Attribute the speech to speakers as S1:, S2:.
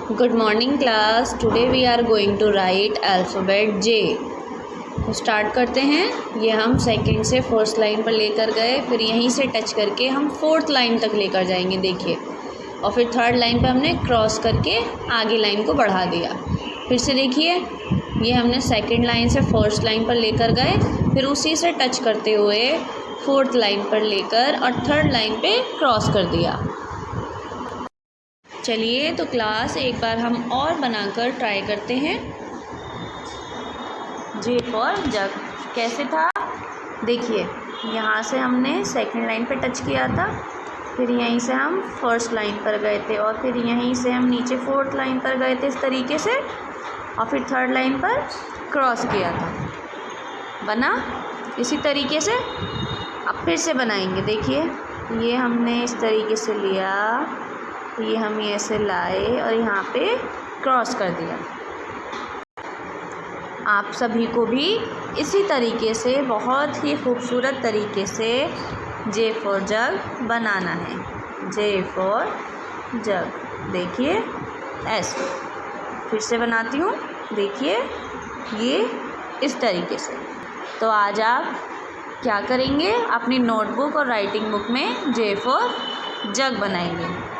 S1: Good morning class. Today we are going to write alphabet J. तो start करते हैं। ये हम सेकंड से फर्स्ट लाइन पर लेकर गए, फिर यहीं से टच करके हम फोर्थ लाइन तक लेकर जाएंगे, देखिए। और फिर थर्ड लाइन पे हमने क्रॉस करके आगे लाइन को बढ़ा दिया। फिर से देखिए, ये हमने सेकंड लाइन से फर्स्ट लाइन पर लेकर गए, फिर उसी से टच करते हुए फोर्थ लाइन पर लेकर और थर्ड लाइन पे क्रॉस कर दिया। चलिए तो क्लास एक बार हम और बनाकर ट्राई करते हैं। जे फॉर जग कैसे था, देखिए। यहाँ से हमने सेकंड लाइन पे टच किया था, फिर यहीं से हम फर्स्ट लाइन पर गए थे और फिर यहीं से हम नीचे फोर्थ लाइन पर गए थे इस तरीके से, और फिर थर्ड लाइन पर क्रॉस किया था। बना इसी तरीके से। अब फिर से बनाएंगे, देखिए। ये हमने इस तरीके से लिया, ये हम ऐसे लाए और यहाँ पे क्रॉस कर दिया। आप सभी को भी इसी तरीके से बहुत ही खूबसूरत तरीके से जे फॉर जग बनाना है। जे फॉर जग, देखिए ऐसे। फिर से बनाती हूँ, देखिए ये इस तरीके से। तो आज आप क्या करेंगे, अपनी नोटबुक और राइटिंग बुक में जे फॉर जग बनाएंगे।